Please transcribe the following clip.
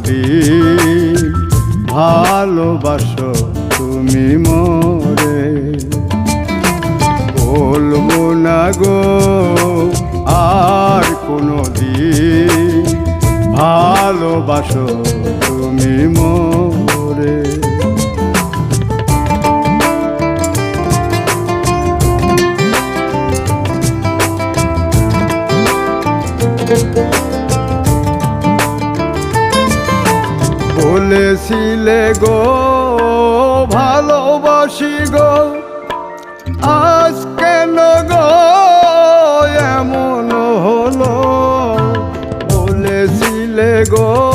দিন ভালোবাসো তুমি মোরে। বলবো না গো আর কোনো দিন ভালোবাসো তুমি মোরে। বলেছিলে গো ভালোবাসি গো, আজ কেন গো এমন হলো? বলেছিলে গো